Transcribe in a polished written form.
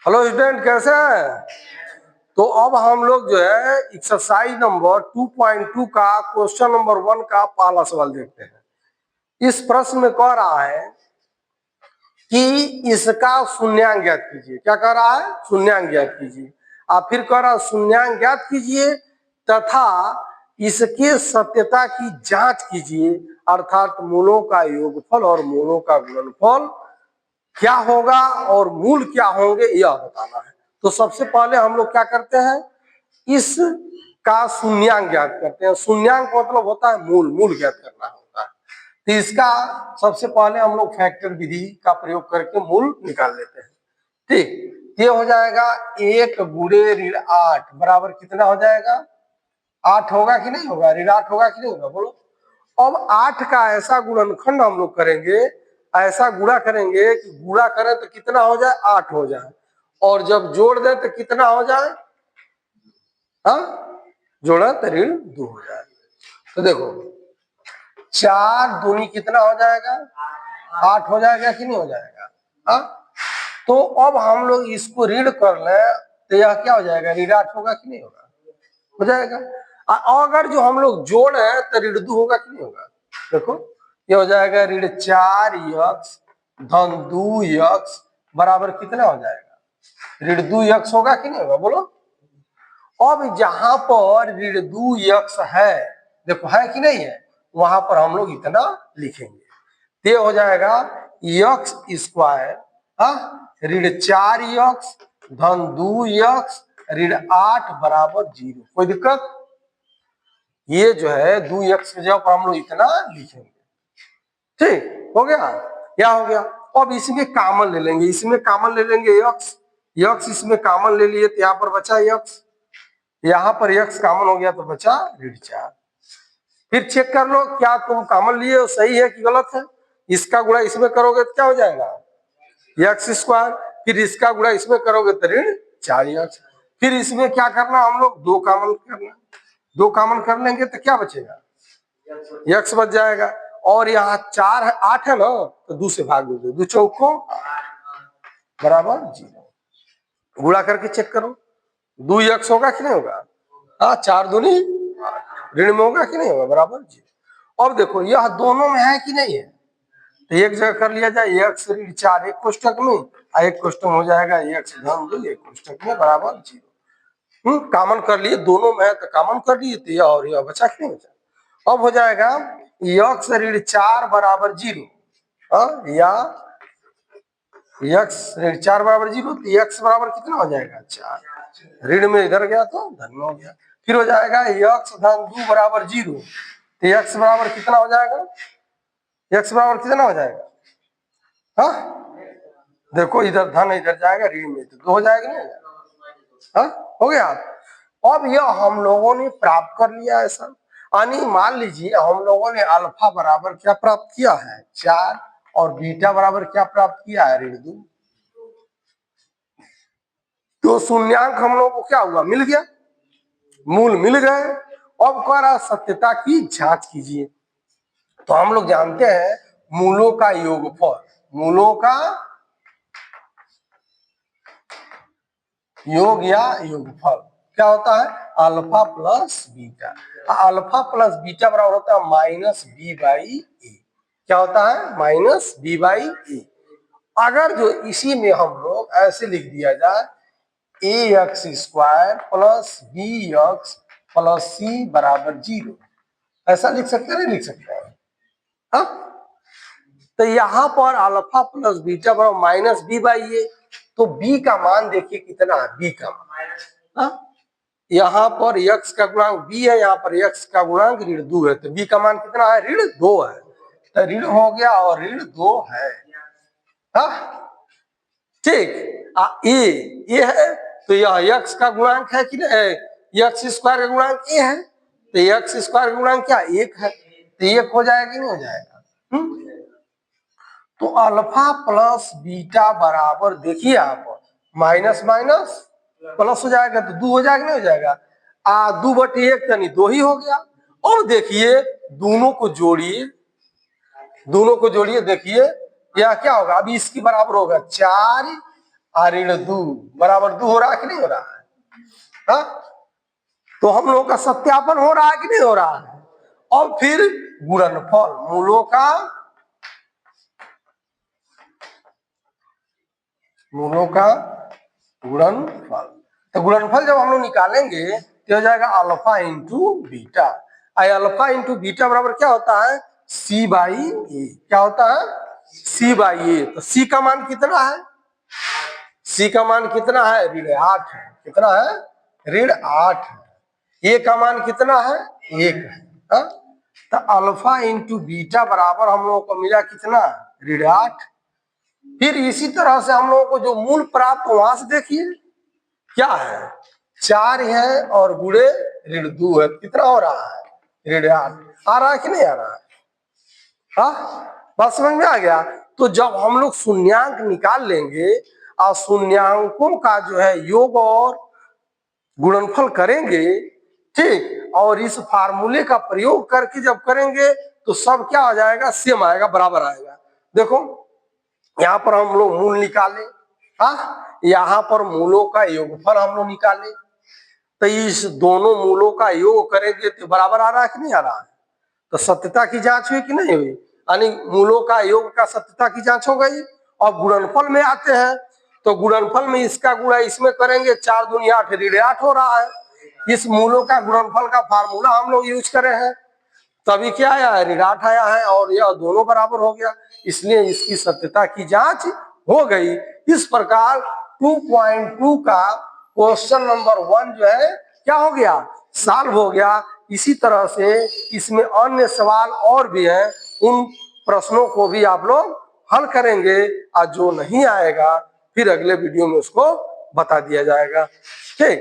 Hello student, कैसे हैं? तो अब हम लोग जो है एक्सरसाइज नंबर 2.2 का क्वेश्चन नंबर 1 का पहला सवाल देखते हैं। इस प्रश्न में कह रहा है कि इसका शून्यांक ज्ञात कीजिए। क्या कह रहा है? शून्यांक ज्ञात कीजिए। आप फिर कह रहा है शून्यांक ज्ञात कीजिए तथा इसके सत्यता की जांच कीजिए, अर्थात मूलों का योगफल और मूलों का गुणनफल क्या होगा और मूल क्या होंगे यह बताना है। तो सबसे पहले हम लोग क्या करते हैं, इस का शून्यांक ज्ञात करते हैं। शून्यांक मतलब होता है मूल, मूल ज्ञात करना होता है। तो इसका सबसे पहले हम लोग फैक्टर विधि का प्रयोग करके मूल निकाल लेते हैं। ठीक, ये हो जाएगा 1 गुणे ऋण 8 बराबर कितना हो जाएगा? 8 होगा कि नहीं होगा? ऋण 8 होगा कि नहीं होगा? बोलो। अब 8 का ऐसा गुणनखंड हम लोग करेंगे, ऐसा गुणा करेंगे कि गुणा करें तो कितना हो जाए? 8 हो जाए, और जब जोड़ दें तो कितना हो जाए? हाँ, जोड़ा तो ऋण 2 हो जाए। तो देखो 4 दूनी कितना हो जाएगा? 8 हो जाएगा कि नहीं हो जाएगा? हाँ, तो अब हम लोग इसको ऋण कर लें तो यह क्या हो जाएगा? ऋण 8 होगा कि नहीं होगा? हो जाएगा। अगर जो हम लोग जोड़े तो ऋण 2 होगा कि नहीं होगा? देखो ये हो जाएगा ऋण 4x धन 2x बराबर कितना हो जाएगा? ऋण 2x होगा कि नहीं होगा? बोलो। अब जहां पर ऋण 2x है, देखो है कि नहीं है, वहां पर हम लोग इतना लिखेंगे। ये हो जाएगा x स्क्वायर ऋण 4x धन 2x ऋण 8 बराबर 0। कोई दिक्कत? ये जो है 2x की जगह पर हम लोग इतना लिखेंगे। ठीक हो गया? क्या हो गया? अब इसमें कॉमन ले लेंगे, इसमें कॉमन ले लेंगे x इसमें कॉमन ले लिए तो यहाँ पर बचा x, यहाँ पर x कॉमन हो गया तो बचा ऋण 4। फिर चेक कर लो क्या तुम कॉमन लिए हो सही है कि गलत है। इसका गुणा इसमें करोगे तो क्या हो जाएगा? x square. फिर इसका गुणा इसमें करोगे तो ऋण 4x। फिर इसमें क्या करना, हम लोग 2 कॉमन करना, 2 कॉमन कर लेंगे तो क्या बचेगा? x बच जाएगा। और यहाँ 4 है, 8 है ना, तो 2 से भाग दो, 2 चौको बराबर 0। गुणा करके चेक करो 2x होगा कि नहीं होगा? हाँ, 4 दूनी ऋण में होगा कि नहीं होगा? बराबर 0। अब देखो यह दोनों में है कि नहीं है, तो एक जगह कर लिया जाए x ऋण 4 एक कोष्टक में, एक कोष्टक हो जाएगा x धन 2 एक कोष्टक में बराबर 0। कॉमन कर लिए, दोनों में है तो कॉमन कर लिए, तो यह और यह बचा कि नहीं बचा? अब हो जाएगा x ऋण 4 बराबर 0, या x ऋण 4 बराबर 0, तो x बराबर कितना हो जाएगा? 4। ऋण में इधर गया तो धन में हो गया। फिर हो जाएगा x धन 2 बराबर 0, तो x बराबर कितना हो जाएगा? x बराबर कितना हो जाएगा? हाँ, देखो इधर धन इधर जाएगा, ऋण में तो 2 हो जाएगा नहीं? हाँ, हो गया। अब यह हम लोगों ने प्राप्त कर लिया है सर। यानी मान लीजिए हम लोगों ने अल्फा बराबर क्या प्राप्त किया है? 4, और बीटा बराबर क्या प्राप्त किया है? ऋण 2। तो शून्यांक हम लोग को क्या हुआ? मिल गया, मूल मिल गए। अब कह रहा सत्यता की जांच कीजिए। तो हम लोग जानते हैं मूलों का योगफल, मूलों का योग या योगफल क्या होता है? Alpha plus beta. Alpha plus beta बराबर होता है माइनस बी बाई ए। क्या होता है? माइनस बी बाई ए। अगर जो इसी में हम लोग ऐसे लिख दिया जाए A X square plus B X plus C बराबर 0, ऐसा लिख सकते हैं? नहीं लिख सकते हैं? हाँ, तो यहाँ पर अल्फा प्लस बीटा बराबर माइनस बी बाई ए। तो बी का मान देखिए कितना है? बी का मान, यहाँ पर x का गुणांक b है, यहाँ पर x का गुणांक ऋण 2 है, तो b का मान कितना है? ऋण 2 है। तो ऋण हो गया और ऋण 2 है। ठीक, ये है तो यह x का गुणांक है कि नहीं? x स्क्वायर का गुणांक a है, तो x स्क्वायर का गुणांक क्या? 1 है, तो 1 हो जाएगा कि नहीं हो जाएगा? तो अल्फा प्लस बीटा बराबर देखिए आप माइनस माइनस प्लस हो जाएगा तो 2 हो जाएगा नहीं हो जाएगा? 2/1 यानी 2 ही हो गया। और देखिए दोनों को जोड़िए, दोनों को जोड़िए, देखिए यह क्या होगा? अभी इसकी बराबर होगा 4 ऋण 2 बराबर 2 हो रहा है कि नहीं हो रहा है? हा? तो हम लोग का सत्यापन हो रहा है कि नहीं हो रहा है? और फिर गुणनफल, मूलों का गुणनफल। तो गुणनफल जब हम लोग निकालेंगे तो हो जाएगा alpha into beta. Alpha into beta बराबर क्या होता है? सी बाई ए। क्या होता है? सी बाई ए। तो सी का मान कितना है? सी का मान कितना है? ऋण 8 है। कितना है? ऋण 8 है। ए का मान कितना है? 1 है। हा? तो अल्फा इंटू बीटा बराबर हम लोगों को मिला कितना? ऋण 8। फिर इसी तरह से हम लोगों को जो मूल प्राप्त वहां से देखिए क्या है? 4 है और गुणे ऋण 2 है। कितना हो रहा है? ऋण 8। आ रहा है कि नहीं आ रहा है? हाँ, बात समझ में आ गया? तो जब हम लोग शून्यांक निकाल लेंगे और शून्यांकों का जो है योग और गुणनफल करेंगे, ठीक, और इस फार्मूले का प्रयोग करके जब करेंगे तो सब क्या हो जाएगा? सेम आएगा, बराबर आएगा। देखो यहाँ पर हम लोग मूल निकाले, हाँ, यहाँ पर मूलों का योगफल हम लोग निकाले, तो इस दोनों मूलों का योग करेंगे तो बराबर आ रहा है कि नहीं आ रहा है? तो सत्यता की जांच हुई कि नहीं हुई? यानी मूलों का योग का सत्यता की जांच हो गई। और गुणनफल में आते हैं तो गुणनफल में इसका गुणा इसमें करेंगे, 4 दूनी 8, ऋण 8 हो रहा है। इस मूलों का गुणनफल का फार्मूला हम लोग यूज करे हैं, तभी क्या आया है? ऋण 8 आया है और यह दोनों बराबर हो गया, इसलिए इसकी सत्यता की जांच हो गई। इस प्रकार 2.2 का क्वेश्चन नंबर 1 जो है क्या हो गया? सॉल्व हो गया। इसी तरह से इसमें अन्य सवाल और भी हैं, उन प्रश्नों को भी आप लोग हल करेंगे और जो नहीं आएगा फिर अगले वीडियो में उसको बता दिया जाएगा। ठीक।